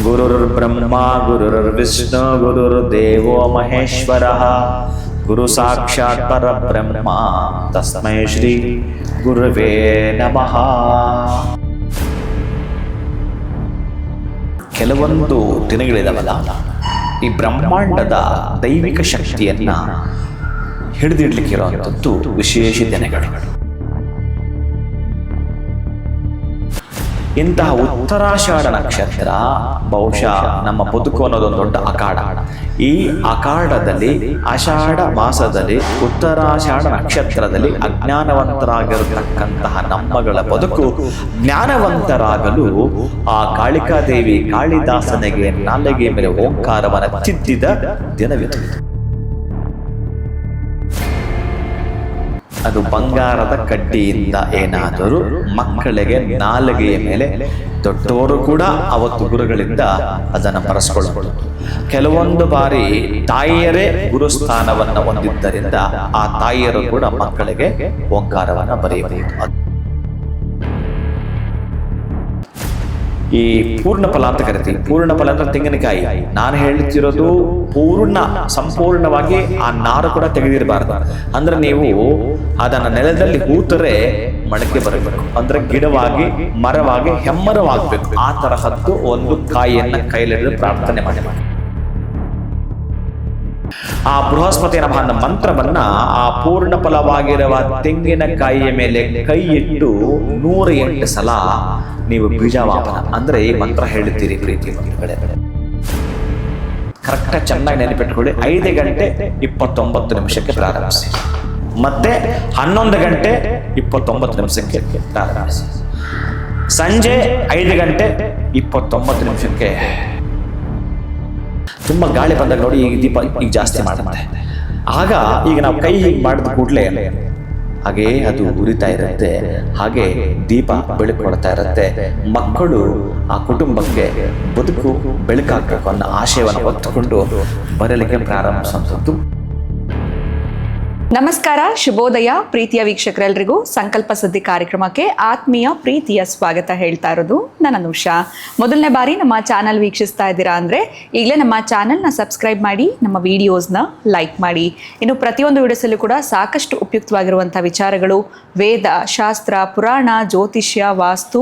ಗುರುರ್ಬ್ರಹ್ಮ ಗುರುರ್ವಿಷ್ಣು ಗುರುರ್ದೇವೋ ಮಹೇಶ್ವರಃ ಗುರು ಸಾಕ್ಷಾತ್ ಪರಬ್ರಹ್ಮ ತಸ್ಮೈ ಶ್ರೀ ಗುರುವೇ ನಮಃ. ಕೆಲವೊಂದು ದಿನಗಳಿದಾವಲ್ಲ, ಈ ಬ್ರಹ್ಮಾಂಡದ ದೈವಿಕ ಶಕ್ತಿಯನ್ನ ಹಿಡಿದಿಡ್ಲಿಕ್ಕಿರುವಂಥದ್ದು ವಿಶೇಷ ದಿನಗಳು. ಇಂತಹ ಉತ್ತರಾಷಾಢ ನಕ್ಷತ್ರ ಬಹುಶಃ ನಮ್ಮ ಬದುಕು ಅನ್ನೋದೊಂದು ದೊಡ್ಡ ಅಖಾಡ. ಈ ಅಖಾಡದಲ್ಲಿ ಆಷಾಢ ಮಾಸದಲ್ಲಿ ಉತ್ತರಾಷಾಢ ನಕ್ಷತ್ರದಲ್ಲಿ ಅಜ್ಞಾನವಂತರಾಗಿರತಕ್ಕಂತಹ ನಮ್ಮಗಳ ಬದುಕು ಜ್ಞಾನವಂತರಾಗಲು ಆ ಕಾಳಿಕಾದೇವಿ ಕಾಳಿದಾಸನಿಗೆ ನಾಲಿಗೆ ಮೇಲೆ ಓಂಕಾರವನ್ನು ತಿದ್ದಿದ ದಿನವಿದು. ಅದು ಬಂಗಾರದ ಕಡ್ಡಿಯಿಂದ ಏನಾದರೂ ಮಕ್ಕಳಿಗೆ ನಾಲಿಗೆಯ ಮೇಲೆ, ದೊಡ್ಡವರು ಕೂಡ ಅವತ್ತು ಗುರುಗಳಿಂದ ಅದನ್ನು ಬರೆಸ್ಕೊಳ್ಳಬಹುದು. ಕೆಲವೊಂದು ಬಾರಿ ತಾಯಿಯರೇ ಗುರುಸ್ಥಾನವನ್ನು ಹೊಂದಿದ್ದರಿಂದ ಆ ತಾಯಿಯರು ಕೂಡ ಮಕ್ಕಳಿಗೆ ಓಂಕಾರವನ್ನು ಬರೆಯಬಹುದು. ಈ ಪೂರ್ಣ ಫಲ ಅಂತ ಕರಿತೀವಿ. ಪೂರ್ಣ ಫಲ ಅಂದ್ರೆ ತೆಂಗಿನಕಾಯಿ. ನಾನು ಹೇಳ್ತಿರೋದು ಸಂಪೂರ್ಣವಾಗಿ ಆ ನಾರು ಕೂಡ ತೆಗೆದಿರಬಾರ್ದು. ಅಂದ್ರೆ ನೀವು ಅದನ್ನ ನೆಲದಲ್ಲಿ ಹೂತರೆ ಮೊಳಕೆ ಬರಬೇಕು, ಅಂದ್ರೆ ಗಿಡವಾಗಿ ಮರವಾಗಿ ಹೆಮ್ಮರವಾಗಬೇಕು. ಆ ತರಹದ್ದು ಒಂದು ಕಾಯಿಯನ್ನ ಕೈಲಿಡಿದು ಪ್ರಾರ್ಥನೆ ಮಾಡಿ. ಆ ಬೃಹಸ್ಪತಿ ನಮಃ ಅನ್ನೋ ಮಂತ್ರವನ್ನ ಆ ಪೂರ್ಣ ಫಲವಾಗಿರುವ ತೆಂಗಿನಕಾಯಿಯ ಮೇಲೆ ಕೈ ಇಟ್ಟು 108 ಸಲ ನೀವು ಬೀಜಾವಾಪನ ಅಂದ್ರೆ ಈ ಮಂತ್ರ ಹೇಳುತ್ತೀರಿ. ಪ್ರೀತಿ ಮಕ್ಕಳೇ, ಕರೆಕ್ಟಾಗಿ ಚೆನ್ನಾಗಿ ನೆನಪಿಟ್ಕೊಳ್ಳಿ. 5 ಗಂಟೆ 29 ನಿಮಿಷಕ್ಕೆ ಪ್ರಾರಂಭಿಸಿ, ಮತ್ತೆ 11 ಗಂಟೆ 29 ನಿಮಿಷಕ್ಕೆ ಪ್ರಾರಂಭಿಸಿ, ಸಂಜೆ 5 ಗಂಟೆ 29 ನಿಮಿಷಕ್ಕೆ. ತುಂಬಾ ಗಾಳಿ ಬಂದಾಗ ನೋಡಿ, ಈಗ ದೀಪ ಈಗ ಜಾಸ್ತಿ ಮಾಡುತ್ತೆ. ಆಗ ಈಗ ನಾವು ಕೈ ಹೀಗೆ ಮಾಡಿದ ಕೂಡಲೇ ಹಾಗೆ ಅದು ಉರಿತಾ ಇರುತ್ತೆ, ಹಾಗೆ ದೀಪ ಬೆಳಕು ಕೊಡ್ತಾ ಇರುತ್ತೆ. ಮಕ್ಕಳು ಆ ಕುಟುಂಬಕ್ಕೆ ಬದುಕು ಬೆಳಕಾಗಬೇಕು ಅನ್ನೋ ಆಶಯವನ್ನು ಹೊತ್ತುಕೊಂಡು ಬರಲಿಕ್ಕೆ ಪ್ರಾರಂಭಿಸುವಂಥದ್ದು. ನಮಸ್ಕಾರ, ಶುಭೋದಯ ಪ್ರೀತಿಯ ವೀಕ್ಷಕರೆಲ್ಲರಿಗೂ ಸಂಕಲ್ಪ ಸುದ್ದಿ ಕಾರ್ಯಕ್ರಮಕ್ಕೆ ಆತ್ಮೀಯ ಪ್ರೀತಿಯ ಸ್ವಾಗತ ಹೇಳ್ತಾ ಇರೋದು ನನ್ನ ಅನುಷಾ. ಮೊದಲನೇ ಬಾರಿ ನಮ್ಮ ಚಾನಲ್ ವೀಕ್ಷಿಸ್ತಾ ಇದ್ದೀರಾ ಅಂದರೆ ಈಗಲೇ ನಮ್ಮ ಚಾನಲ್ನ ಸಬ್ಸ್ಕ್ರೈಬ್ ಮಾಡಿ, ನಮ್ಮ ವಿಡಿಯೋಸ್ನ ಲೈಕ್ ಮಾಡಿ. ಇನ್ನು ಪ್ರತಿಯೊಂದು ವಿಡಿಯೋಸಲ್ಲೂ ಕೂಡ ಸಾಕಷ್ಟು ಉಪಯುಕ್ತವಾಗಿರುವಂಥ ವಿಚಾರಗಳು, ವೇದ, ಶಾಸ್ತ್ರ, ಪುರಾಣ, ಜ್ಯೋತಿಷ್ಯ, ವಾಸ್ತು,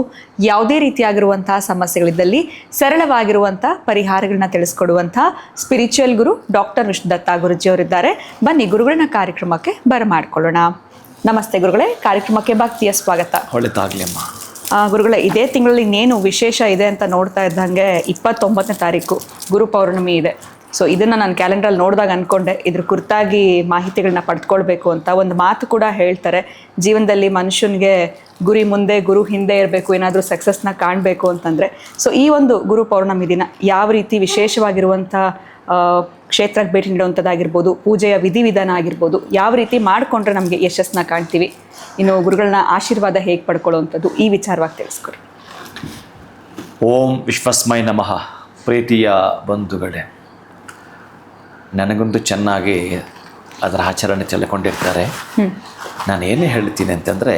ಯಾವುದೇ ರೀತಿಯಾಗಿರುವಂತಹ ಸಮಸ್ಯೆಗಳಿದ್ದಲ್ಲಿ ಸರಳವಾಗಿರುವಂಥ ಪರಿಹಾರಗಳನ್ನ ತಿಳಿಸ್ಕೊಡುವಂಥ ಸ್ಪಿರಿಚುವಲ್ ಗುರು ಡಾಕ್ಟರ್ ವಿಷ್ಣುದತ್ತ ಗುರುಜಿ ಅವರಿದ್ದಾರೆ. ಬನ್ನಿ ಗುರುಗಳನ್ನ ಕಾರ್ಯಕ್ರಮಕ್ಕೆ ಬರಮಾಡ್ಕೊಳ್ಳೋಣ. ನಮಸ್ತೆ ಗುರುಗಳೇ, ಕಾರ್ಯಕ್ರಮಕ್ಕೆ ಭಕ್ತಿಯ ಸ್ವಾಗತ. ಒಳ್ಳೆದಾಗ್ಲಿ ಅಮ್ಮ. ಗುರುಗಳೇ, ಇದೇ ತಿಂಗಳಲ್ಲಿ ಇನ್ನೇನು ವಿಶೇಷ ಇದೆ ಅಂತ ನೋಡ್ತಾ ಇದ್ದಂಗೆ 29ನೇ ತಾರೀಕು ಗುರು ಪೌರ್ಣಮಿ ಇದೆ. ಸೊ ಇದನ್ನು ನಾನು ಕ್ಯಾಲೆಂಡ್ರಲ್ಲಿ ನೋಡಿದಾಗ ಅಂದ್ಕೊಂಡೆ ಇದ್ರ ಕುರಿತಾಗಿ ಮಾಹಿತಿಗಳನ್ನ ಪಡೆದುಕೊಳ್ಬೇಕು ಅಂತ. ಒಂದು ಮಾತು ಕೂಡ ಹೇಳ್ತಾರೆ, ಜೀವನದಲ್ಲಿ ಮನುಷ್ಯನಿಗೆ ಗುರಿ ಮುಂದೆ ಗುರು ಹಿಂದೆ ಇರಬೇಕು, ಏನಾದರೂ ಸಕ್ಸಸ್ನ ಕಾಣಬೇಕು ಅಂತಂದರೆ. ಸೊ ಈ ಒಂದು ಗುರು ಪೌರ್ಣಮಿ ದಿನ ಯಾವ ರೀತಿ ವಿಶೇಷವಾಗಿರುವಂಥ ಕ್ಷೇತ್ರಕ್ಕೆ ಭೇಟಿ ನೀಡುವಂಥದ್ದಾಗಿರ್ಬೋದು, ಪೂಜೆಯ ವಿಧಿವಿಧಾನ ಆಗಿರ್ಬೋದು, ಯಾವ ರೀತಿ ಮಾಡಿಕೊಂಡ್ರೆ ನಮಗೆ ಯಶಸ್ಸನ್ನ ಕಾಣ್ತೀವಿ, ಇನ್ನು ಗುರುಗಳನ್ನ ಆಶೀರ್ವಾದ ಹೇಗೆ ಪಡ್ಕೊಳ್ಳುವಂಥದ್ದು, ಈ ವಿಚಾರವಾಗಿ ತಿಳಿಸ್ಕೊಡಿ. ಓಂ ವಿಶ್ವಸ್ಮೈ ನಮಃ. ಪ್ರೀತಿಯ ಬಂಧುಗಳೇ, ನನಗೊಂದು ಚೆನ್ನಾಗಿ ಅದರ ಆಚರಣೆ ಚೆಲ್ಲಿಕೊಂಡಿರ್ತಾರೆ. ನಾನು ಏನೇ ಹೇಳ್ತೀನಿ ಅಂತಂದರೆ,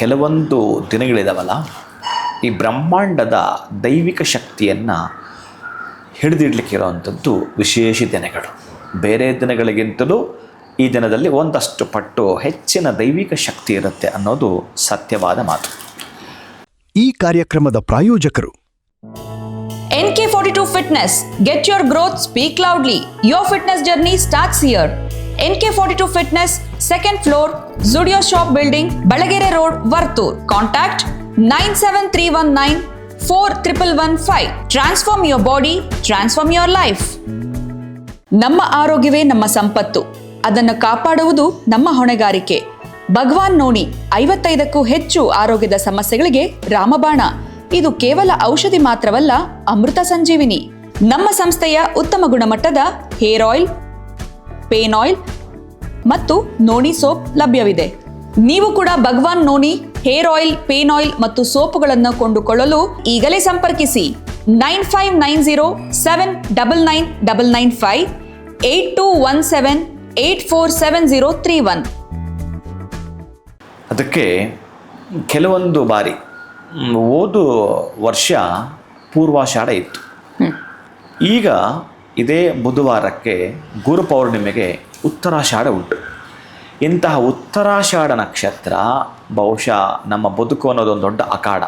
ಕೆಲವೊಂದು ದಿನಗಳಿದಾವಲ್ಲ, ಈ ಬ್ರಹ್ಮಾಂಡದ ದೈವಿಕ ಶಕ್ತಿಯನ್ನು ಹಿಡಿದಿಡ್ಲಿಕ್ಕಿರೋವಂಥದ್ದು ವಿಶೇಷ ದಿನಗಳು. ಬೇರೆ ದಿನಗಳಿಗಿಂತಲೂ ಈ ದಿನದಲ್ಲಿ ಒಂದಷ್ಟು ಪಟ್ಟು ಹೆಚ್ಚಿನ ದೈವಿಕ ಶಕ್ತಿ ಇರುತ್ತೆ ಅನ್ನೋದು ಸತ್ಯವಾದ ಮಾತು. ಈ ಕಾರ್ಯಕ್ರಮದ ಪ್ರಾಯೋಜಕರು NK42 Fitness. Get your growth, speak loudly. Your fitness journey starts here. NK42 Fitness, 2nd floor, Zudio Shop Building, Balagere Road, Vartur. Contact 973194115. Transform your body, transform your life. ನಮ್ಮ ಆರೋಗ್ಯವೇ ನಮ್ಮ ಸಂಪತ್ತು, ಅದನ್ನು ಕಾಪಾಡುವುದು ನಮ್ಮ ಹೊಣೆಗಾರಿಕೆ. ಭಗವಾನ್ ನೋನಿ 55ಕ್ಕೂ ಹೆಚ್ಚು ಆರೋಗ್ಯದ ಸಮಸ್ಯೆಗಳಿಗೆ ರಾಮಬಾಣ. ಇದು ಕೇವಲ ಔಷಧಿ ಮಾತ್ರವಲ್ಲ, ಅಮೃತ ಸಂಜೀವಿನಿ. ನಮ್ಮ ಸಂಸ್ಥೆಯ ಉತ್ತಮ ಗುಣಮಟ್ಟದ ಹೇರ್ ಆಯಿಲ್, ಪೇನ್ ಆಯಿಲ್ ಮತ್ತು ನೋನಿ ಸೋಪ್ ಲಭ್ಯವಿದೆ. ನೀವು ಕೂಡ Bhagwan noni hair oil, pain oil ಮತ್ತು ಸೋಪುಗಳನ್ನು ಕೊಂಡುಕೊಳ್ಳಲು ಈಗಲೇ ಸಂಪರ್ಕಿಸಿ 9590799995 8217847031. ಅದಕ್ಕೆ ಕೆಲವೊಂದು ಬಾರಿ ಹೋದ ವರ್ಷ ಪೂರ್ವಾಷಾಢ ಇತ್ತು. ಈಗ ಇದೇ ಬುಧವಾರಕ್ಕೆ ಗುರು ಪೌರ್ಣಿಮೆಗೆ ಉತ್ತರಾಷಾಢ ಉಂಟು. ಇಂತಹ ಉತ್ತರಾಷಾಢ ನಕ್ಷತ್ರ ಬಹುಶಃ ನಮ್ಮ ಬದುಕು ಅನ್ನೋದೊಂದು ದೊಡ್ಡ ಅಖಾಡ.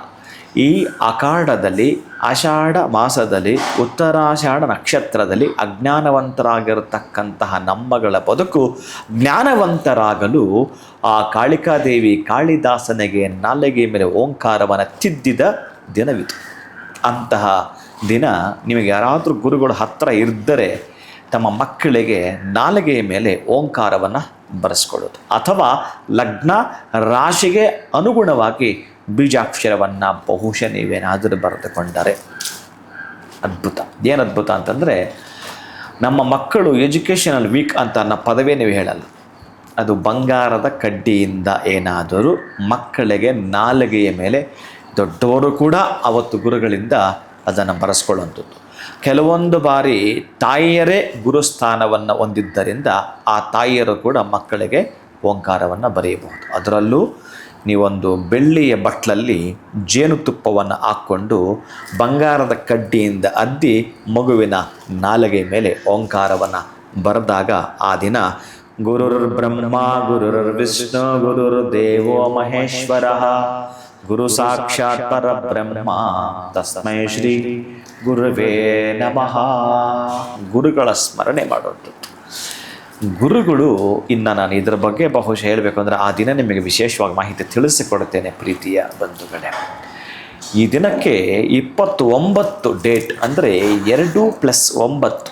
ಈ ಅಖಾಡದಲ್ಲಿ ಆಷಾಢ ಮಾಸದಲ್ಲಿ ಉತ್ತರಾಷಾಢ ನಕ್ಷತ್ರದಲ್ಲಿ ಅಜ್ಞಾನವಂತರಾಗಿರತಕ್ಕಂತಹ ನಮ್ಮಗಳ ಬದುಕು ಜ್ಞಾನವಂತರಾಗಲು ಆ ಕಾಳಿಕಾದೇವಿ ಕಾಳಿದಾಸನಿಗೆ ನಾಲಿಗೆ ಮೇಲೆ ಓಂಕಾರವನ್ನು ತಿದ್ದಿದ ದಿನವಿದು. ಅಂತಹ ದಿನ ನಿಮಗೆ ಯಾರಾದರೂ ಗುರುಗಳು ಹತ್ತಿರ ಇದ್ದರೆ ತಮ್ಮ ಮಕ್ಕಳಿಗೆ ನಾಲಿಗೆಯ ಮೇಲೆ ಓಂಕಾರವನ್ನು ಬರೆಸ್ಕೊಳ್ಳೋದು, ಅಥವಾ ಲಗ್ನ ರಾಶಿಗೆ ಅನುಗುಣವಾಗಿ ಬೀಜಾಕ್ಷರವನ್ನು ಬಹುಶಃ ನೀವೇನಾದರೂ ಬರೆದುಕೊಂಡರೆ ಅದ್ಭುತ. ಏನು ಅದ್ಭುತ ಅಂತಂದರೆ, ನಮ್ಮ ಮಕ್ಕಳು ಎಜುಕೇಷನಲ್ ವೀಕ್ ಅಂತ ಅನ್ನೋ ಪದವೇ ನೀವು ಹೇಳಲ್ಲ. ಅದು ಬಂಗಾರದ ಕಡ್ಡಿಯಿಂದ ಏನಾದರೂ ಮಕ್ಕಳಿಗೆ ನಾಲಿಗೆಯ ಮೇಲೆ, ದೊಡ್ಡವರು ಕೂಡ ಅವತ್ತು ಗುರುಗಳಿಂದ ಅದನ್ನು ಬರೆಸ್ಕೊಳ್ಳುವಂಥದ್ದು. ಕೆಲವೊಂದು ಬಾರಿ ತಾಯಿಯರೇ ಗುರುಸ್ಥಾನವನ್ನು ಹೊಂದಿದ್ದರಿಂದ ಆ ತಾಯಿಯರು ಕೂಡ ಮಕ್ಕಳಿಗೆ ಓಂಕಾರವನ್ನು ಬರೆಯಬಹುದು. ಅದರಲ್ಲೂ ನೀವೊಂದು ಬೆಳ್ಳಿಯ ಬಟ್ಲಲ್ಲಿ ಜೇನುತುಪ್ಪವನ್ನು ಹಾಕ್ಕೊಂಡು ಬಂಗಾರದ ಕಡ್ಡಿಯಿಂದ ಅದ್ದಿ ಮಗುವಿನ ನಾಲಿಗೆ ಮೇಲೆ ಓಂಕಾರವನ್ನು ಬರೆದಾಗ ಆ ದಿನ ಗುರುರ್ ಬ್ರಹ್ಮ ಗುರುರ್ ವಿಷ್ಣು ಗುರುರ್ ದೇವೋ ಮಹೇಶ್ವರ ಗುರು ಸಾಕ್ಷಾತ್ ಪರಬ್ರಹ್ಮ ತಸ್ಮೈ ಶ್ರೀ ಗುರುವೇ ನಮಃ. ಗುರುಗಳ ಸ್ಮರಣೆ ಮಾಡುವಂಥದ್ದು. ಗುರುಗಳು, ಇನ್ನು ನಾನು ಇದರ ಬಗ್ಗೆ ಬಹುಶಃ ಹೇಳಬೇಕು ಅಂದರೆ ಆ ದಿನ ನಿಮಗೆ ವಿಶೇಷವಾಗಿ ಮಾಹಿತಿ ತಿಳಿಸಿಕೊಡುತ್ತೇನೆ ಪ್ರೀತಿಯ ಬಂಧುಗಳೇ. ಈ ದಿನಕ್ಕೆ 29 ಡೇಟ್ ಅಂದರೆ 2+9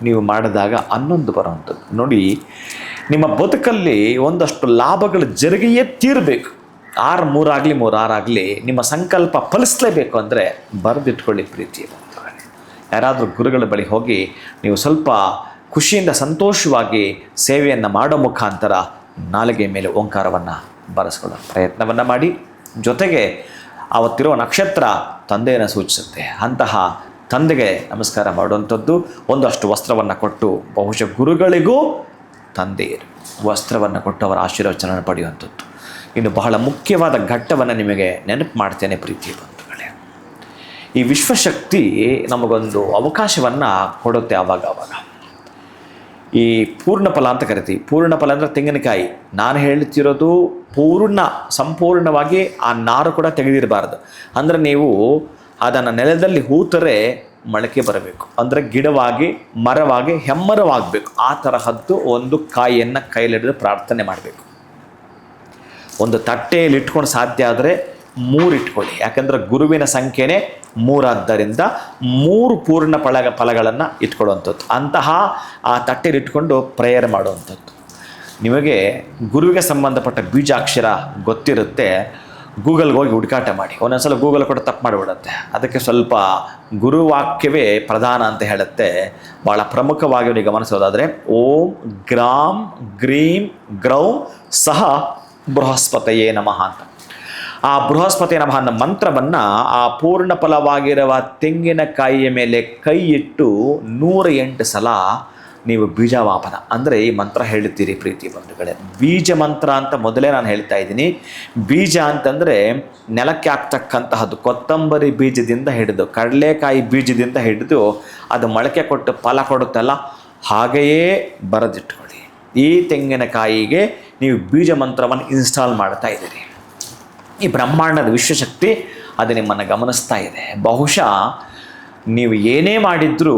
ನೀವು ಮಾಡಿದಾಗ 11 ಬರುವಂಥದ್ದು. ನೋಡಿ, ನಿಮ್ಮ ಬದುಕಲ್ಲಿ ಒಂದಷ್ಟು ಲಾಭಗಳು ಜರುಗಿಯೇ ತೀರಬೇಕು. 6 3 ಆಗಲಿ 3 6 ಆಗಲಿ ನಿಮ್ಮ ಸಂಕಲ್ಪ ಫಲಿಸಲೇಬೇಕು ಅಂದರೆ ಬರೆದಿಟ್ಕೊಳ್ಳಿ ಪ್ರೀತಿಯ ಬಂಧುಗಳೇ. ಯಾರಾದರೂ ಗುರುಗಳ ಬಳಿ ಹೋಗಿ ನೀವು ಸ್ವಲ್ಪ ಖುಷಿಯಿಂದ ಸಂತೋಷವಾಗಿ ಸೇವೆಯನ್ನು ಮಾಡೋ ಮುಖಾಂತರ ನಾಲಿಗೆ ಮೇಲೆ ಓಂಕಾರವನ್ನು ಬರೆಸ್ಕೊಳ್ಳೋ ಪ್ರಯತ್ನವನ್ನು ಮಾಡಿ. ಜೊತೆಗೆ ಅವತ್ತಿರುವ ನಕ್ಷತ್ರ ತಂದೆಯನ್ನು ಸೂಚಿಸುತ್ತೆ. ಅಂತಹ ತಂದೆಗೆ ನಮಸ್ಕಾರ ಮಾಡುವಂಥದ್ದು, ಒಂದಷ್ಟು ವಸ್ತ್ರವನ್ನು ಕೊಟ್ಟು, ಬಹುಶಃ ಗುರುಗಳಿಗೂ ತಂದೆಯರು ವಸ್ತ್ರವನ್ನು ಕೊಟ್ಟು ಅವರ ಆಶೀರ್ವಚನ ಪಡೆಯುವಂಥದ್ದು. ಇನ್ನು ಬಹಳ ಮುಖ್ಯವಾದ ಘಟ್ಟವನ್ನು ನಿಮಗೆ ನೆನಪು ಮಾಡ್ತೇನೆ ಪ್ರೀತಿಯ ಬಂಧುಗಳೇ. ಈ ವಿಶ್ವಶಕ್ತಿ ನಮಗೊಂದು ಅವಕಾಶವನ್ನು ಕೊಡುತ್ತೆ ಆವಾಗ. ಈ ಪೂರ್ಣ ಫಲ ಅಂತ ಕರಿತೀವಿ. ಪೂರ್ಣ ಫಲ ಅಂದರೆ ತೆಂಗಿನಕಾಯಿ. ನಾನು ಹೇಳ್ತಿರೋದು ಸಂಪೂರ್ಣವಾಗಿ ಆ ನಾರು ಕೂಡ ತೆಗೆದಿರಬಾರ್ದು. ಅಂದರೆ ನೀವು ಅದನ್ನು ನೆಲದಲ್ಲಿ ಹೂತರೆ ಮೊಳಕೆ ಬರಬೇಕು, ಅಂದರೆ ಗಿಡವಾಗಿ ಮರವಾಗಿ ಹೆಮ್ಮರವಾಗಬೇಕು. ಆ ತರಹದ್ದು ಒಂದು ಕಾಯಿಯನ್ನು ಕೈಲಿಡಿದು ಪ್ರಾರ್ಥನೆ ಮಾಡಬೇಕು. ಒಂದು ತಟ್ಟೆಯಲ್ಲಿ ಇಟ್ಕೊಂಡು ಸಾಧ್ಯ ಆದರೆ 3 ಇಟ್ಕೊಳ್ಳಿ. ಯಾಕಂದರೆ ಗುರುವಿನ ಸಂಖ್ಯೆನೇ 3 ಆದ್ದರಿಂದ 3 ಪೂರ್ಣ ಫಲಗಳನ್ನು ಇಟ್ಕೊಳ್ಳುವಂಥದ್ದು. ಅಂತಹ ಆ ತಟ್ಟೆಯಲ್ಲಿ ಇಟ್ಕೊಂಡು ಪ್ರೇಯರ್ ಮಾಡುವಂಥದ್ದು. ನಿಮಗೆ ಗುರುವಿಗೆ ಸಂಬಂಧಪಟ್ಟ ಬೀಜಾಕ್ಷರ ಗೊತ್ತಿರುತ್ತೆ, ಗೂಗಲ್ಗೆ ಹೋಗಿ ಹುಡುಕಾಟ ಮಾಡಿ. ಒಂದೊಂದ್ಸಲ ಗೂಗಲ್ ಕೂಡ ತಪ್ಪು ಮಾಡಿಬಿಡುತ್ತೆ. ಅದಕ್ಕೆ ಸ್ವಲ್ಪ ಗುರುವಾಕ್ಯವೇ ಪ್ರಧಾನ ಅಂತ ಹೇಳುತ್ತೆ. ಭಾಳ ಪ್ರಮುಖವಾಗಿ ನೀವು ಗಮನಿಸೋದಾದರೆ ಓಂ ಗ್ರಾಂ ಗ್ರೀಂ ಗ್ರೌಂ ಸಹ ಬೃಹಸ್ಪತಿಯೇ ನಮಃ ಅಂತ. ಆ ಬೃಹಸ್ಪತಿ ನಮಃ ಅನ್ನೋ ಮಂತ್ರವನ್ನು ಆ ಪೂರ್ಣ ಫಲವಾಗಿರುವ ತೆಂಗಿನಕಾಯಿಯ ಮೇಲೆ ಕೈ ಇಟ್ಟು 108 ಸಲ ನೀವು ಬೀಜವಾಪನ ಅಂದರೆ ಈ ಮಂತ್ರ ಹೇಳ್ತೀರಿ ಪ್ರೀತಿ ಬಂಧುಗಳೇ. ಬೀಜ ಮಂತ್ರ ಅಂತ ಮೊದಲೇ ನಾನು ಹೇಳ್ತಾ ಇದ್ದೀನಿ. ಬೀಜ ಅಂತಂದರೆ ನೆಲಕ್ಕೆ ಹಾಕ್ತಕ್ಕಂತಹದ್ದು. ಕೊತ್ತಂಬರಿ ಬೀಜದಿಂದ ಹಿಡಿದು ಕಡಲೆಕಾಯಿ ಬೀಜದಿಂದ ಹಿಡಿದು ಅದು ಮೊಳಕೆ ಕೊಟ್ಟು ಫಲ ಕೊಡುತ್ತಲ್ಲ, ಹಾಗೆಯೇ ಬರೆದಿಟ್ಕೊಳ್ಳಿ. ಈ ತೆಂಗಿನಕಾಯಿಗೆ ನೀವು ಬೀಜ ಮಂತ್ರವನ್ನು ಇನ್ಸ್ಟಾಲ್ ಮಾಡ್ತಾ ಇದ್ದೀರಿ. ಈ ಬ್ರಹ್ಮಾಂಡದ ವಿಶ್ವಶಕ್ತಿ ಅದು ನಿಮ್ಮನ್ನು ಗಮನಿಸ್ತಾ ಇದೆ. ಬಹುಶಃ ನೀವು ಏನೇ ಮಾಡಿದರೂ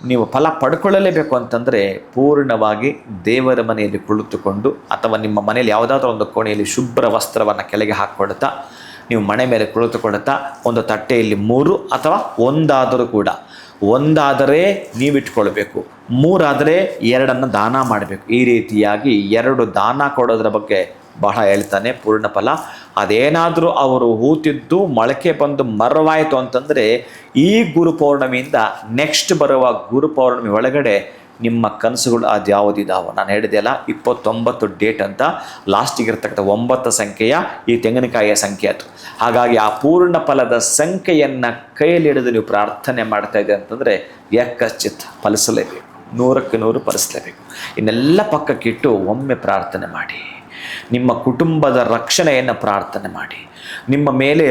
ನೀವು ಫಲ ಪಡ್ಕೊಳ್ಳಲೇಬೇಕು ಅಂತಂದರೆ ಪೂರ್ಣವಾಗಿ ದೇವರ ಮನೆಯಲ್ಲಿ ಕುಳಿತುಕೊಂಡು, ಅಥವಾ ನಿಮ್ಮ ಮನೆಯಲ್ಲಿ ಯಾವುದಾದ್ರೂ ಒಂದು ಕೋಣೆಯಲ್ಲಿ ಶುಭ್ರ ವಸ್ತ್ರವನ್ನು ಕೆಳಗೆ ಹಾಕ್ಕೊಳ್ತಾ, ನೀವು ಮನೆ ಮೇಲೆ ಕುಳಿತುಕೊಳ್ತಾ, ಒಂದು ತಟ್ಟೆಯಲ್ಲಿ 3 ಅಥವಾ 1 ಕೂಡ, 1 ನೀವಿಟ್ಕೊಳ್ಬೇಕು, 3 2 ದಾನ ಮಾಡಬೇಕು. ಈ ರೀತಿಯಾಗಿ 2 ದಾನ ಕೊಡೋದ್ರ ಬಗ್ಗೆ ಬಹಳ ಹೇಳ್ತಾನೆ ಪೂರ್ಣ ಫಲ. ಅದೇನಾದರೂ ಅವರು ಹೂತಿದ್ದು ಮೊಳಕೆ ಬಂದು ಮರವಾಯಿತು ಅಂತಂದರೆ ಈ ಗುರು ಪೌರ್ಣಮಿಯಿಂದ ನೆಕ್ಸ್ಟ್ ಬರುವ ಗುರು ಪೌರ್ಣಮಿ ಒಳಗಡೆ ನಿಮ್ಮ ಕನಸುಗಳು ಅದು ಯಾವುದಿದಾವೋ, ನಾನು ಹೇಳಿದೆಯಲ್ಲ 29 ಡೇಟ್ ಅಂತ, ಲಾಸ್ಟಿಗೆ ಇರ್ತಕ್ಕಂಥ 9 ಸಂಖ್ಯೆಯ ಈ ತೆಂಗಿನಕಾಯಿಯ ಸಂಖ್ಯೆ ಅದು. ಹಾಗಾಗಿ ಆ ಪೂರ್ಣ ಫಲದ ಸಂಖ್ಯೆಯನ್ನು ಕೈಯಲ್ಲಿ ಹಿಡಿದು ನೀವು ಪ್ರಾರ್ಥನೆ ಮಾಡ್ತಾ ಇದ್ದೀರಿ ಅಂತಂದರೆ ಯಕ್ಕಶ್ಚಿತ್ ಫಲಿಸಲೇಬೇಕು, 100ಕ್ಕೆ 100 ಫಲಿಸಲೇಬೇಕು. ಇನ್ನೆಲ್ಲ ಪಕ್ಕಕ್ಕಿಟ್ಟು ಒಮ್ಮೆ ಪ್ರಾರ್ಥನೆ ಮಾಡಿ. ನಿಮ್ಮ ಕುಟುಂಬದ ರಕ್ಷಣೆಯನ್ನು ಪ್ರಾರ್ಥನೆ ಮಾಡಿ. ನಿಮ್ಮ ಮೇಲೆ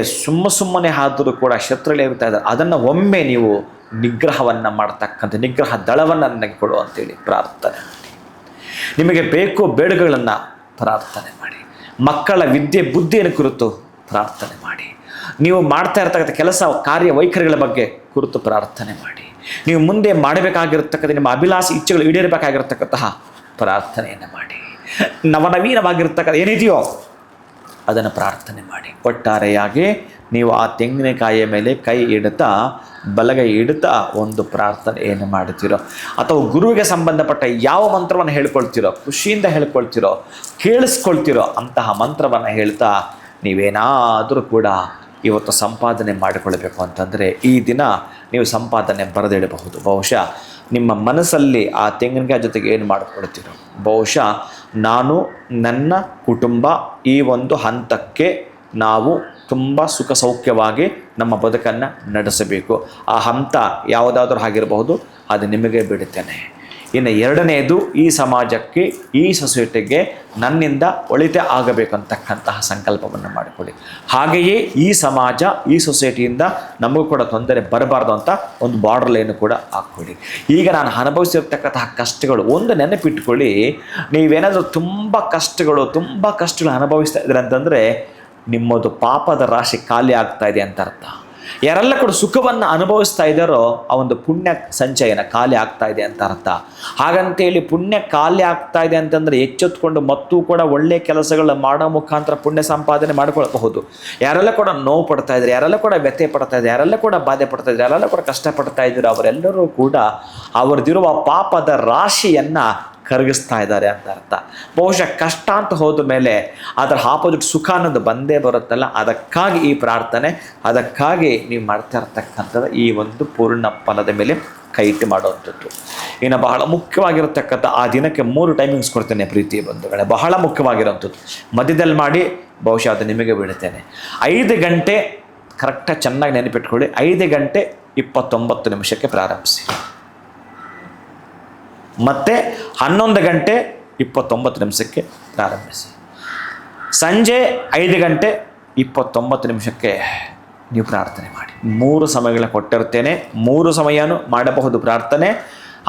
ಸುಮ್ಮನೆ ಆದರೂ ಕೂಡ ಶತ್ರುಗಳು ಇರ್ತಾ ಇದ್ದಾರೆ, ಅದನ್ನು ಒಮ್ಮೆ ನೀವು ನಿಗ್ರಹವನ್ನು ಮಾಡ್ತಕ್ಕಂಥ ನಿಗ್ರಹ ದಳವನ್ನು ನನಗೆ ಕೊಡು ಅಂತೇಳಿ ಪ್ರಾರ್ಥನೆ ಮಾಡಿ. ನಿಮಗೆ ಬೇಕು ಬೇಡಗಳನ್ನು ಪ್ರಾರ್ಥನೆ ಮಾಡಿ. ಮಕ್ಕಳ ವಿದ್ಯೆ ಬುದ್ಧಿಯನ್ನು ಕುರಿತು ಪ್ರಾರ್ಥನೆ ಮಾಡಿ. ನೀವು ಮಾಡ್ತಾ ಇರ್ತಕ್ಕಂಥ ಕೆಲಸ ಕಾರ್ಯ ವೈಖರಿಗಳ ಬಗ್ಗೆ ಕುರಿತು ಪ್ರಾರ್ಥನೆ ಮಾಡಿ. ನೀವು ಮುಂದೆ ಮಾಡಬೇಕಾಗಿರ್ತಕ್ಕಂಥ ನಿಮ್ಮ ಅಭಿಲಾಷೆ ಇಚ್ಛೆಗಳು ಈಡೇರಬೇಕಾಗಿರ್ತಕ್ಕಂತಹ ಪ್ರಾರ್ಥನೆಯನ್ನು ಮಾಡಿ. ನವನವೀನವಾಗಿರ್ತಕ್ಕಂಥ ಏನಿದೆಯೋ ಅದನ್ನು ಪ್ರಾರ್ಥನೆ ಮಾಡಿ. ಒಟ್ಟಾರೆಯಾಗಿ ನೀವು ಆ ತೆಂಗಿನಕಾಯಿಯ ಮೇಲೆ ಕೈ ಇಡುತ್ತಾ ಬಲಗೈ ಇಡುತ್ತಾ ಒಂದು ಪ್ರಾರ್ಥನೆಯನ್ನು ಮಾಡ್ತೀರೋ ಅಥವಾ ಗುರುವಿಗೆ ಸಂಬಂಧಪಟ್ಟ ಯಾವ ಮಂತ್ರವನ್ನು ಹೇಳ್ಕೊಳ್ತೀರೋ, ಖುಷಿಯಿಂದ ಹೇಳ್ಕೊಳ್ತೀರೋ, ಕೇಳಿಸ್ಕೊಳ್ತೀರೋ ಅಂತಹ ಮಂತ್ರವನ್ನು ಹೇಳ್ತಾ ನೀವೇನಾದರೂ ಕೂಡ ಇವತ್ತು ಸಂಪಾದನೆ ಮಾಡಿಕೊಳ್ಬೇಕು ಅಂತಂದರೆ ಈ ದಿನ ನೀವು ಸಂಪಾದನೆ ಬರೆದಿಡಬಹುದು. ಬಹುಶಃ ನಿಮ್ಮ ಮನಸ್ಸಲ್ಲಿ ಆ ತೆಂಗಿನಕಾಯಿ ಜೊತೆಗೆ ಏನು ಮಾಡಿಕೊಳ್ತೀರೋ, ಬಹುಶಃ ನಾನು ನನ್ನ ಕುಟುಂಬ ಈ ಒಂದು ಹಂತಕ್ಕೆ ನಾವು ತುಂಬ ಸುಖ ಸೌಖ್ಯವಾಗಿ ನಮ್ಮ ಬದುಕನ್ನು ನಡೆಸಬೇಕು. ಆ ಹಂತ ಯಾವುದಾದ್ರೂ ಆಗಿರಬಹುದು, ಅದು ನಿಮಗೆ ಬಿಡುತ್ತೇನೆ. ಇನ್ನು ಎರಡನೆಯದು, ಈ ಸಮಾಜಕ್ಕೆ ಈ ಸೊಸೈಟಿಗೆ ನನ್ನಿಂದ ಒಳಿತೆ ಆಗಬೇಕಂತಕ್ಕಂತಹ ಸಂಕಲ್ಪವನ್ನು ಮಾಡಿಕೊಳ್ಳಿ. ಹಾಗೆಯೇ ಈ ಸಮಾಜ ಈ ಸೊಸೈಟಿಯಿಂದ ನಮಗೂ ಕೂಡ ತೊಂದರೆ ಬರಬಾರ್ದು ಅಂತ ಒಂದು ಬಾರ್ಡರ್ ಲೈನು ಕೂಡ ಹಾಕ್ಕೊಳ್ಳಿ. ಈಗ ನಾನು ಅನುಭವಿಸಿರ್ತಕ್ಕಂತಹ ಕಷ್ಟಗಳು ಒಂದು ನೆನಪಿಟ್ಕೊಳ್ಳಿ. ನೀವೇನಾದರೂ ತುಂಬ ಕಷ್ಟಗಳು ಅನುಭವಿಸ್ತಾ ಇದ್ದೀರ ಅಂತಂದರೆ ನಿಮ್ಮದು ಪಾಪದ ರಾಶಿ ಖಾಲಿ ಆಗ್ತಾ ಇದೆ ಅಂತ ಅರ್ಥ. ಯಾರೆಲ್ಲ ಕೂಡ ಸುಖವನ್ನು ಅನುಭವಿಸ್ತಾ ಇದ್ದಾರೋ ಆ ಒಂದು ಪುಣ್ಯ ಸಂಚಯನ ಖಾಲಿ ಆಗ್ತಾ ಇದೆ ಅಂತ ಅರ್ಥ. ಹಾಗಂತೇಳಿ ಪುಣ್ಯ ಖಾಲಿ ಆಗ್ತಾ ಇದೆ ಅಂತಂದರೆ ಎಚ್ಚೆತ್ಕೊಂಡು ಮತ್ತೂ ಕೂಡ ಒಳ್ಳೆಯ ಕೆಲಸಗಳ ಮಾಡೋ ಮುಖಾಂತರ ಪುಣ್ಯ ಸಂಪಾದನೆ ಮಾಡಿಕೊಳ್ಳಬಹುದು. ಯಾರೆಲ್ಲ ಕೂಡ ನೋವು ಪಡ್ತಾ ಇದ್ದಾರೆ, ಯಾರೆಲ್ಲ ಕೂಡ ವ್ಯಥೆ ಪಡ್ತಾ ಇದ್ದಾರೆ, ಯಾರೆಲ್ಲ ಕೂಡ ಬಾಧೆ ಪಡ್ತಾ ಇದ್ದಾರೆ, ಯಾರೆಲ್ಲ ಕೂಡ ಕಷ್ಟಪಡ್ತಾ ಇದ್ದಾರೆ, ಅವರೆಲ್ಲರೂ ಕೂಡ ಅವರದಿರುವ ಪಾಪದ ರಾಶಿಯನ್ನು ಕರಗಿಸ್ತಾ ಇದ್ದಾರೆ ಅಂತ ಅರ್ಥ. ಬಹುಶಃ ಕಷ್ಟ ಅಂತ ಹೋದ ಮೇಲೆ ಅದರ ಆಪೋಸಿಟ್ ಸುಖ ಅನ್ನೋದು ಬಂದೇ ಬರುತ್ತಲ್ಲ, ಅದಕ್ಕಾಗಿ ಈ ಪ್ರಾರ್ಥನೆ, ಅದಕ್ಕಾಗಿ ನೀವು ಮಾಡ್ತಾ ಇರ್ತಕ್ಕಂಥದ್ದು ಈ ಒಂದು ಪೂರ್ಣ ಫಲದ ಮೇಲೆ ಕೈ ಇಟ್ಟು ಮಾಡುವಂಥದ್ದು. ಇನ್ನು ಬಹಳ ಮುಖ್ಯವಾಗಿರತಕ್ಕಂಥ ಆ ದಿನಕ್ಕೆ 3 ಟೈಮಿಂಗ್ಸ್ ಕೊಡ್ತೇನೆ ಪ್ರೀತಿಯ ಬಂಧುಗಳೇ, ಬಹಳ ಮುಖ್ಯವಾಗಿರೋಂಥದ್ದು. ಮಧ್ಯದಲ್ಲಿ ಮಾಡಿ ಬಹುಶಃ ಅದು ನಿಮಗೆ ಬಿಡುತ್ತೇನೆ. 5 ಗಂಟೆ ಕರೆಕ್ಟಾಗಿ ಚೆನ್ನಾಗಿ ನೆನಪಿಟ್ಕೊಳ್ಳಿ. 5 ಗಂಟೆ 29 ನಿಮಿಷಕ್ಕೆ ಪ್ರಾರಂಭಿಸಿ. ಮತ್ತು 11 ಗಂಟೆ 29 ನಿಮಿಷಕ್ಕೆ ಪ್ರಾರಂಭಿಸಿ. ಸಂಜೆ 5 ಗಂಟೆ 29 ನಿಮಿಷಕ್ಕೆ ನೀವು ಪ್ರಾರ್ಥನೆ ಮಾಡಿ. 3 ಸಮಯಗಳ ಕೊಟ್ಟಿರ್ತೇನೆ. 3 ಸಮಯನೂ ಮಾಡಬಹುದು ಪ್ರಾರ್ಥನೆ,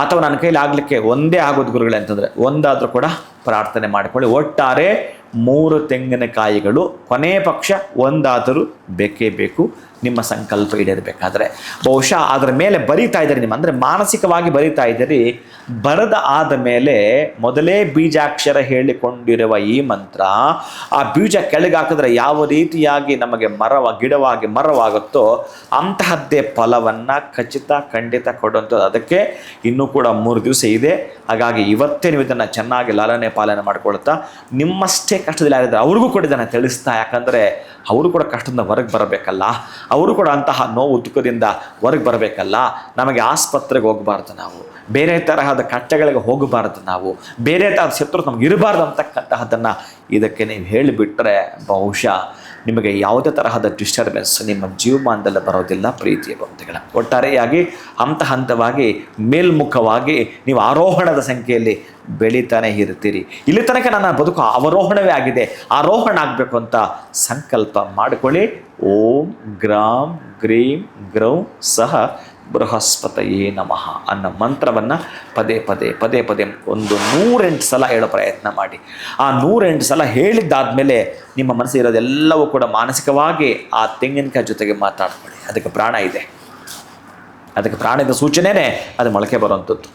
ಅಥವಾ ನನ್ನ ಕೈಲಿ ಆಗಲಿಕ್ಕೆ ಒಂದೇ ಆಗೋದು ಗುರುಗಳೇ ಅಂತಂದರೆ ಒಂದಾದರೂ ಕೂಡ ಪ್ರಾರ್ಥನೆ ಮಾಡಿಕೊಳ್ಳಿ. ಒಟ್ಟಾರೆ 3 ತೆಂಗಿನಕಾಯಿಗಳು, ಕೊನೆಯ ಪಕ್ಷ ಒಂದಾದರೂ ಬೇಕೇ ಬೇಕು ನಿಮ್ಮ ಸಂಕಲ್ಪ ಈಡೇರಬೇಕಾದ್ರೆ. ಬಹುಶಃ ಅದರ ಮೇಲೆ ಬರಿತಾ ಇದ್ದೀರಿ ನಿಮ್ಮ, ಅಂದರೆ ಮಾನಸಿಕವಾಗಿ ಬರಿತಾ ಇದ್ದೀರಿ. ಬರೆದ ಆದ ಮೇಲೆ ಮೊದಲೇ ಬೀಜಾಕ್ಷರ ಹೇಳಿಕೊಂಡಿರುವ ಈ ಮಂತ್ರ ಆ ಬೀಜ ಕೆಳಗೆ ಹಾಕಿದ್ರೆ ಯಾವ ರೀತಿಯಾಗಿ ನಮಗೆ ಗಿಡವಾಗಿ ಮರವಾಗುತ್ತೋ ಅಂತಹದ್ದೇ ಫಲವನ್ನು ಖಂಡಿತ ಕೊಡುವಂಥದ್ದು. ಅದಕ್ಕೆ ಇನ್ನೂ ಕೂಡ 3 ದಿವಸ ಇದೆ. ಹಾಗಾಗಿ ಇವತ್ತೇ ನೀವು ಇದನ್ನು ಚೆನ್ನಾಗಿ ಲಾಲನೆ ಪಾಲನೆ ಮಾಡಿಕೊಳ್ತಾ ನಿಮ್ಮಷ್ಟೇ ಕಷ್ಟದಲ್ಲಿ ಯಾರಿದ್ದಾರೆ ಅವ್ರಿಗೂ ಕೂಡ ಇದನ್ನು ತಿಳಿಸ್ತಾ, ಯಾಕಂದರೆ ಅವರು ಕೂಡ ಕಷ್ಟದಿಂದ ಹೊರಗೆ ಬರಬೇಕಲ್ಲ, ಅವರು ಕೂಡ ಅಂತಹ ನೋವು ದುಃಖದಿಂದ ಹೊರಗೆ ಬರಬೇಕಲ್ಲ. ನಮಗೆ ಆಸ್ಪತ್ರೆಗೆ ಹೋಗಬಾರ್ದು, ನಾವು ಬೇರೆ ತರಹದ ಕಟ್ಟೆಗಳಿಗೆ ಹೋಗಬಾರ್ದು, ನಾವು ಬೇರೆ ತರಹದ ಶತ್ರು ನಮ್ಗೆ ಇರಬಾರ್ದು ಅಂತಕ್ಕಂತಹದ್ದನ್ನು ಇದಕ್ಕೆ ನೀವು ಹೇಳಿಬಿಟ್ರೆ ಬಹುಶಃ ನಿಮಗೆ ಯಾವುದೇ ತರಹದ ಡಿಸ್ಟರ್ಬೆನ್ಸ್ ನಿಮ್ಮ ಜೀವಮಾನದಲ್ಲಿ ಬರೋದಿಲ್ಲ ಪ್ರೀತಿಯ ಬಂಧುಗಳ. ಒಟ್ಟಾರೆಯಾಗಿ ಹಂತವಾಗಿ ಮೇಲ್ಮುಖವಾಗಿ ನೀವು ಆರೋಹಣದ ಸಂಖ್ಯೆಯಲ್ಲಿ ಬೆಳೀತಾನೆ ಇರ್ತೀರಿ. ಇಲ್ಲಿ ತನಕ ನನ್ನ ಬದುಕು ಅವರೋಹಣವೇ ಆಗಿದೆ, ಆರೋಹಣ ಆಗಬೇಕು ಅಂತ ಸಂಕಲ್ಪ ಮಾಡಿಕೊಳ್ಳಿ. ಓಂ ಗ್ರಾಂ ಗ್ರೀಂ ಗ್ರೌಂ ಸಹ ಬೃಹಸ್ಪತಯೇ ನಮಃ ಅನ್ನೋ ಮಂತ್ರವನ್ನು ಪದೇ ಒಂದು 108 ಸಲ ಹೇಳೋ ಪ್ರಯತ್ನ ಮಾಡಿ. ಆ 108 ಸಲ ಹೇಳಿದ್ದಾದಮೇಲೆ ನಿಮ್ಮ ಮನಸ್ಸಿರೋದೆಲ್ಲವೂ ಕೂಡ ಮಾನಸಿಕವಾಗಿ ಆ ತೆಂಗಿನಕಾಯಿ ಜೊತೆಗೆ ಮಾತಾಡ್ಕೊಳ್ಳಿ. ಅದಕ್ಕೆ ಪ್ರಾಣ ಇದೆ, ಅದಕ್ಕೆ ಪ್ರಾಣದ ಸೂಚನೆಯೇ ಅದು ಮೊಳಕೆ ಬರುವಂಥದ್ದು.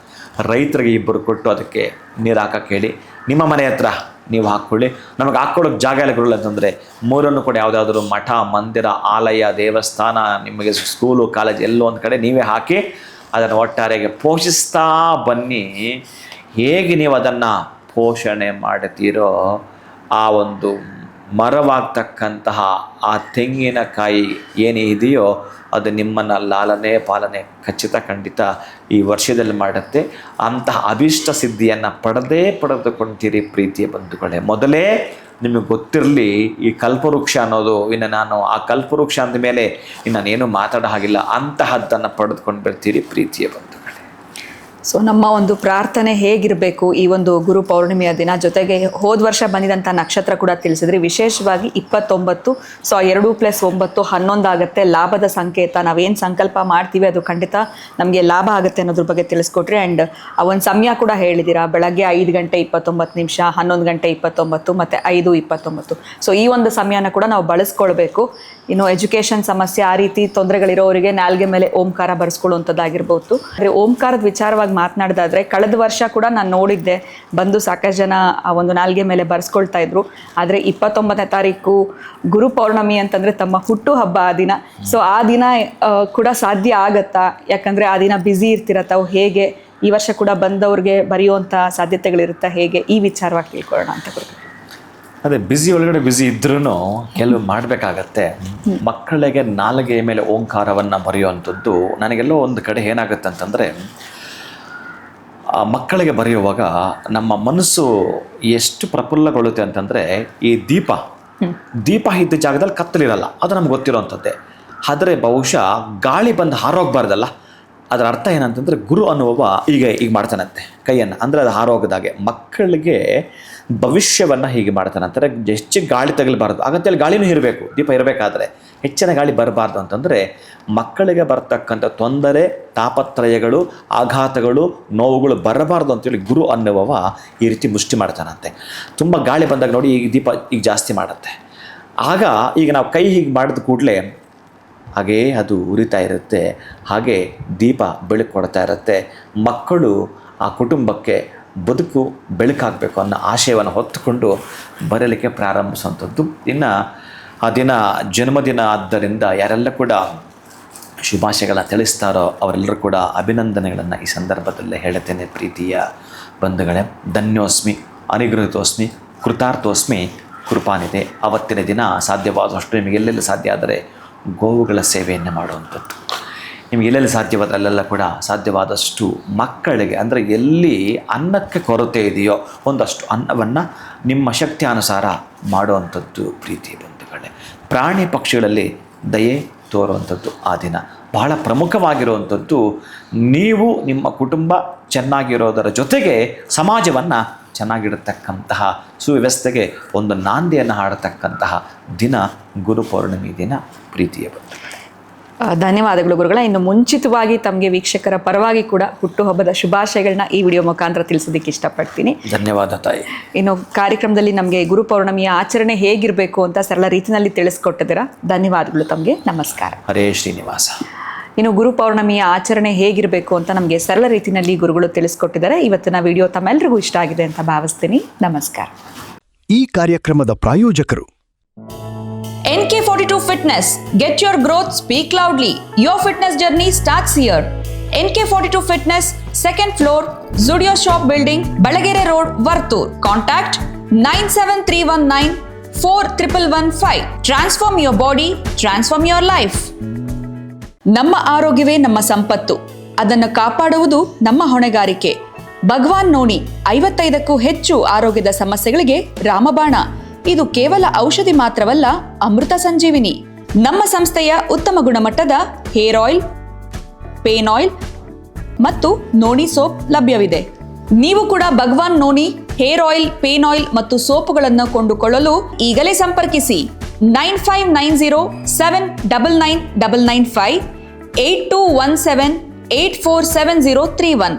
ರೈತರಿಗೆ 2 ಕೊಟ್ಟು ಅದಕ್ಕೆ ನೀರು ಹಾಕಕ್ಕೆ ಹೇಳಿ. ನಿಮ್ಮ ಮನೆ ಹತ್ರ ನೀವು ಹಾಕ್ಕೊಳ್ಳಿ. ನಮಗೆ ಹಾಕ್ಕೊಳ್ಳೋಕೆ ಜಾಗ ಇಲ್ಲ ಗುರುಗಳು ಅಂತಂದರೆ 3 ಕೂಡ ಯಾವುದಾದ್ರೂ ಮಠ, ಮಂದಿರ, ಆಲಯ, ದೇವಸ್ಥಾನ, ನಿಮಗೆ ಸ್ಕೂಲು, ಕಾಲೇಜ್ ಎಲ್ಲೋ ಒಂದು ಕಡೆ ನೀವೇ ಹಾಕಿ ಅದನ್ನು ಒಟ್ಟಾರೆಗೆ ಪೋಷಿಸ್ತಾ ಬನ್ನಿ. ಹೇಗೆ ನೀವು ಅದನ್ನು ಪೋಷಣೆ ಮಾಡುತ್ತೀರೋ ಆ ಒಂದು ಮರವಾಗ್ತಕ್ಕಂತಹ ಆ ತೆಂಗಿನಕಾಯಿ ಏನೇ ಇದೆಯೋ ಅದು ನಿಮ್ಮನ್ನು ಲಾಲನೆ ಪಾಲನೆ ಖಂಡಿತ ಈ ವರ್ಷದಲ್ಲಿ ಮಾಡುತ್ತೆ. ಅಂತಹ ಅಭೀಷ್ಟ ಸಿದ್ಧಿಯನ್ನು ಪಡೆದುಕೊಳ್ತೀರಿ ಪ್ರೀತಿಯ ಬಂಧುಗಳೇ. ಮೊದಲೇ ನಿಮಗೆ ಗೊತ್ತಿರಲಿ ಈ ಕಲ್ಪವೃಕ್ಷ ಅನ್ನೋದು, ಇನ್ನು ನಾನು ಆ ಕಲ್ಪವೃಕ್ಷ ಅಂದ ಮೇಲೆ ಇನ್ನು ನಾನೇನು ಮಾತಾಡೋ ಹಾಗಿಲ್ಲ, ಅಂತಹದ್ದನ್ನು ಪಡೆದುಕೊಂಡು ಬರ್ತೀರಿ ಪ್ರೀತಿಯ ಬಂಧುಗಳೇ. ಸೊ ನಮ್ಮ ಒಂದು ಪ್ರಾರ್ಥನೆ ಹೇಗಿರಬೇಕು ಈ ಒಂದು ಗುರು ಪೌರ್ಣಿಮೆಯ ದಿನ, ಜೊತೆಗೆ ಹೋದ ವರ್ಷ ಬಂದಿದಂಥ ನಕ್ಷತ್ರ ಕೂಡ ತಿಳಿಸಿದ್ರಿ. ವಿಶೇಷವಾಗಿ 29, ಸೊ 2+9 11 ಆಗುತ್ತೆ, ಲಾಭದ ಸಂಕೇತ. ನಾವೇನು ಸಂಕಲ್ಪ ಮಾಡ್ತೀವಿ ಅದು ಖಂಡಿತ ನಮಗೆ ಲಾಭ ಆಗುತ್ತೆ ಅನ್ನೋದ್ರ ಬಗ್ಗೆ ತಿಳಿಸ್ಕೊಟ್ರಿ. ಆ್ಯಂಡ್ ಆ ಒಂದು ಸಮಯ ಕೂಡ ಹೇಳಿದ್ದೀರಾ, ಬೆಳಗ್ಗೆ 5 ಗಂಟೆ 29 ನಿಮಿಷ, 11 ಗಂಟೆ 29 ಮತ್ತು 5:29. ಸೊ ಈ ಒಂದು ಸಮಯನ ಕೂಡ ನಾವು ಬಳಸ್ಕೊಳ್ಬೇಕು. ಇನ್ನು ಎಜುಕೇಷನ್ ಸಮಸ್ಯೆ, ಆ ರೀತಿ ತೊಂದರೆಗಳಿರೋರಿಗೆ ನಾಲ್ಗೆ ಮೇಲೆ ಓಂಕಾರ ಬರೆಸ್ಕೊಳ್ಳುವಂಥದ್ದಾಗಿರ್ಬೋದು. ಅಂದರೆ ಓಂಕಾರದ ವಿಚಾರವಾಗಿ ಮಾತನಾಡಿದಾದ್ರೆ, ಕಳೆದ ವರ್ಷ ಕೂಡ ನಾನು ನೋಡಿದ್ದೆ, ಬಂದು ಸಾಕಷ್ಟು ಜನ ಆ ಒಂದು ನಾಲ್ಗೆ ಮೇಲೆ ಬರ್ಸ್ಕೊಳ್ತಾ ಇದ್ರು. ಆದರೆ 29ನೇ ತಾರೀಕು ಗುರು ಪೌರ್ಣಮಿ ಅಂತಂದರೆ ತಮ್ಮ ಹುಟ್ಟು ಹಬ್ಬ ಆ ದಿನ. ಸೊ ಆ ದಿನ ಕೂಡ ಸಾಧ್ಯ ಆಗತ್ತಾ? ಯಾಕಂದರೆ ಆ ದಿನ ಬ್ಯುಸಿ ಇರ್ತೀರ ತಾವು, ಹೇಗೆ ಈ ವರ್ಷ ಕೂಡ ಬಂದವ್ರಿಗೆ ಬರೆಯುವಂಥ ಸಾಧ್ಯತೆಗಳಿರುತ್ತಾ, ಹೇಗೆ ಈ ವಿಚಾರವಾಗಿ ತಿಳ್ಕೊಳ್ಳೋಣ ಅಂತ ಗುರು. ಅದೇ ಬ್ಯುಸಿ ಒಳಗಡೆ ಬ್ಯುಸಿ ಇದ್ರೂ ಕೆಲವು ಮಾಡಬೇಕಾಗತ್ತೆ. ಮಕ್ಕಳಿಗೆ ನಾಲಿಗೆಯ ಮೇಲೆ ಓಂಕಾರವನ್ನು ಬರೆಯುವಂಥದ್ದು ನನಗೆಲ್ಲೋ ಒಂದು ಕಡೆ ಏನಾಗುತ್ತೆ ಅಂತಂದರೆ, ಮಕ್ಕಳಿಗೆ ಬರೆಯುವಾಗ ನಮ್ಮ ಮನಸ್ಸು ಎಷ್ಟು ಪ್ರಫುಲ್ಲಗೊಳ್ಳುತ್ತೆ ಅಂತಂದರೆ, ಈ ದೀಪ ಇದ್ದ ಜಾಗದಲ್ಲಿ ಕತ್ತಲಿರಲ್ಲ, ಅದು ನಮ್ಗೆ ಗೊತ್ತಿರೋವಂಥದ್ದೇ. ಆದರೆ ಬಹುಶಃ ಗಾಳಿ ಬಂದು ಹಾರೋಗಬಾರ್ದಲ್ಲ, ಅದರ ಅರ್ಥ ಏನಂತಂದರೆ ಗುರು ಅನ್ನುವ ಈಗ ಮಾಡ್ತಾನಂತೆ ಕೈಯನ್ನು, ಅಂದರೆ ಅದು ಹಾರೋಗದಾಗೆ. ಮಕ್ಕಳಿಗೆ ಭವಿಷ್ಯವನ್ನು ಹೀಗೆ ಮಾಡ್ತಾನಂತಾರೆ, ಹೆಚ್ಚು ಗಾಳಿ ತಗಲಬಾರ್ದು. ಹಾಗಂತೇಳಿ ಗಾಳಿನೂ ಇರಬೇಕು, ದೀಪ ಇರಬೇಕಾದ್ರೆ ಹೆಚ್ಚಿನ ಗಾಳಿ ಬರಬಾರ್ದು ಅಂತಂದರೆ ಮಕ್ಕಳಿಗೆ ಬರ್ತಕ್ಕಂಥ ತೊಂದರೆ, ತಾಪತ್ರಯಗಳು, ಆಘಾತಗಳು, ನೋವುಗಳು ಬರಬಾರ್ದು ಅಂತೇಳಿ ಗುರು ಅನ್ನುವವ ಈ ರೀತಿ ಮುಷ್ಟಿ ಮಾಡ್ತಾನಂತೆ. ತುಂಬ ಗಾಳಿ ಬಂದಾಗ ನೋಡಿ, ಈಗ ದೀಪ ಈಗ ಜಾಸ್ತಿ ಮಾಡುತ್ತೆ. ಆಗ ಈಗ ನಾವು ಕೈ ಹೀಗೆ ಮಾಡಿದ ಕೂಡಲೇ ಹಾಗೇ ಅದು ಉರಿತಾ ಇರುತ್ತೆ, ಹಾಗೆ ದೀಪ ಬೆಳಕು ಕೊಡ್ತಾ ಇರುತ್ತೆ. ಮಕ್ಕಳು ಆ ಕುಟುಂಬಕ್ಕೆ ಬದುಕು ಬೆಳಕಾಗಬೇಕು ಅನ್ನೋ ಆಶಯವನ್ನು ಹೊತ್ತುಕೊಂಡು ಬರಲಿಕ್ಕೆ ಪ್ರಾರಂಭಿಸುವಂಥದ್ದು. ಇನ್ನು ಆ ದಿನ ಜನ್ಮದಿನ ಆದ್ದರಿಂದ ಯಾರೆಲ್ಲ ಕೂಡ ಶುಭಾಶಯಗಳನ್ನ ತಿಳಿಸ್ತಾರೋ ಅವರೆಲ್ಲರೂ ಕೂಡ ಅಭಿನಂದನೆಗಳನ್ನು ಈ ಸಂದರ್ಭದಲ್ಲೇ ಹೇಳುತ್ತೇನೆ. ಪ್ರೀತಿಯ ಬಂಧುಗಳೇ, ಧನ್ಯೋಸ್ಮಿ, ಅನುಗ್ರಹಿತೋಸ್ಮಿ, ಕೃತಾರ್ಥೋಸ್ಮಿ, ಕೃಪಾನಿದೆ. ಅವತ್ತಿನ ದಿನ ಸಾಧ್ಯವಾದಷ್ಟು ನಿಮಗೆ ಎಲ್ಲೆಲ್ಲಿ ಸಾಧ್ಯ ಆದರೆ ಗೋವುಗಳ ಸೇವೆಯನ್ನು ಮಾಡುವಂಥದ್ದು. ನಿಮಗೆ ಎಲ್ಲೆಲ್ಲಿ ಸಾಧ್ಯವಾದ ಅಲ್ಲೆಲ್ಲ ಕೂಡ ಸಾಧ್ಯವಾದಷ್ಟು ಮಕ್ಕಳಿಗೆ, ಅಂದರೆ ಎಲ್ಲಿ ಅನ್ನಕ್ಕೆ ಕೊರತೆ ಇದೆಯೋ ಒಂದಷ್ಟು ಅನ್ನವನ್ನು ನಿಮ್ಮ ಶಕ್ತಿ ಅನುಸಾರ ಮಾಡುವಂಥದ್ದು. ಪ್ರೀತಿ ಬಂಧುಗಳೇ, ಪ್ರಾಣಿ ಪಕ್ಷಿಗಳಲ್ಲಿ ದಯೆ ತೋರುವಂಥದ್ದು ಆ ದಿನ ಬಹಳ ಪ್ರಮುಖವಾಗಿರುವಂಥದ್ದು. ನೀವು ನಿಮ್ಮ ಕುಟುಂಬ ಚೆನ್ನಾಗಿರೋದರ ಜೊತೆಗೆ ಸಮಾಜವನ್ನು ಚೆನ್ನಾಗಿಡತಕ್ಕಂತಹ ಸುವ್ಯವಸ್ಥೆಗೆ ಒಂದು ನಾಂದಿಯನ್ನು ಹಾಡತಕ್ಕಂತಹ ದಿನ ಗುರು ಪೌರ್ಣಿಮೆ ದಿನ. ಪ್ರೀತಿಯ ಬಂಧುಗಳೇ, ಧನ್ಯವಾದಗಳು ಗುರುಗಳ. ಇನ್ನು ಮುಂಚಿತವಾಗಿ ತಮಗೆ ವೀಕ್ಷಕರ ಪರವಾಗಿ ಕೂಡ ಹುಟ್ಟುಹಬ್ಬದ ಶುಭಾಶಯಗಳನ್ನ ಈ ವಿಡಿಯೋ ಮುಖಾಂತರ ತಿಳಿಸೋದಕ್ಕೆ ಇಷ್ಟಪಡ್ತೀನಿ. ಧನ್ಯವಾದ ತಾಯಿ. ಇನ್ನು ಕಾರ್ಯಕ್ರಮದಲ್ಲಿ ನಮಗೆ ಗುರು ಪೌರ್ಣಮಿಯ ಆಚರಣೆ ಹೇಗಿರಬೇಕು ಅಂತ ಸರಳ ರೀತಿಯಲ್ಲಿ ತಿಳಿಸ್ಕೊಟ್ಟಿದ್ದೀರಾ. ಧನ್ಯವಾದಗಳು ತಮಗೆ. ನಮಸ್ಕಾರ. ಹರೇ ಶ್ರೀನಿವಾಸ. ಇನ್ನು ಗುರು ಪೌರ್ಣಮಿಯ ಆಚರಣೆ ಹೇಗಿರಬೇಕು ಅಂತ ನಮಗೆ ಸರಳ ರೀತಿಯಲ್ಲಿ ಗುರುಗಳು ತಿಳಿಸ್ಕೊಟ್ಟಿದ್ದಾರೆ. ಇವತ್ತಿನ ವಿಡಿಯೋ ತಮ್ಮೆಲ್ಲರಿಗೂ ಇಷ್ಟ ಆಗಿದೆ ಅಂತ ಭಾವಿಸ್ತೀನಿ. ನಮಸ್ಕಾರ. ಈ ಕಾರ್ಯಕ್ರಮದ ಪ್ರಾಯೋಜಕರು NK42 Fitness. Get your growth, speak loudly. Your fitness journey starts here. NK42 Fitness, 2nd floor, Zudio Shop Building, Balagere Road, Vartur. Contact 97319 4115. Transform your body, transform your life. ನಮ್ಮ ಆರೋಗ್ಯವೇ ನಮ್ಮ ಸಂಪತ್ತು, ಅದನ್ನು ಕಾಪಾಡುವುದು ನಮ್ಮ ಹೊಣೆಗಾರಿಕೆ. ಭಗವಾನ್ ನೋನಿ 55ಕ್ಕೂ ಹೆಚ್ಚು ಆರೋಗ್ಯದ ಸಮಸ್ಯೆಗಳಿಗೆ ರಾಮಬಾಣ. ಇದು ಕೇವಲ ಔಷಧಿ ಮಾತ್ರವಲ್ಲ, ಅಮೃತ ಸಂಜೀವಿನಿ. ನಮ್ಮ ಸಂಸ್ಥೆಯ ಉತ್ತಮ ಗುಣಮಟ್ಟದ ಹೇರ್ ಆಯಿಲ್, ಪೇನ್ ಆಯಿಲ್ ಮತ್ತು ನೋನಿ ಸೋಪ್ ಲಭ್ಯವಿದೆ. ನೀವು ಕೂಡ Bhagwan noni hair oil, pain oil ಮತ್ತು ಸೋಪುಗಳನ್ನು ಕೊಂಡುಕೊಳ್ಳಲು ಈಗಲೇ ಸಂಪರ್ಕಿಸಿ 9590799995 8217847031.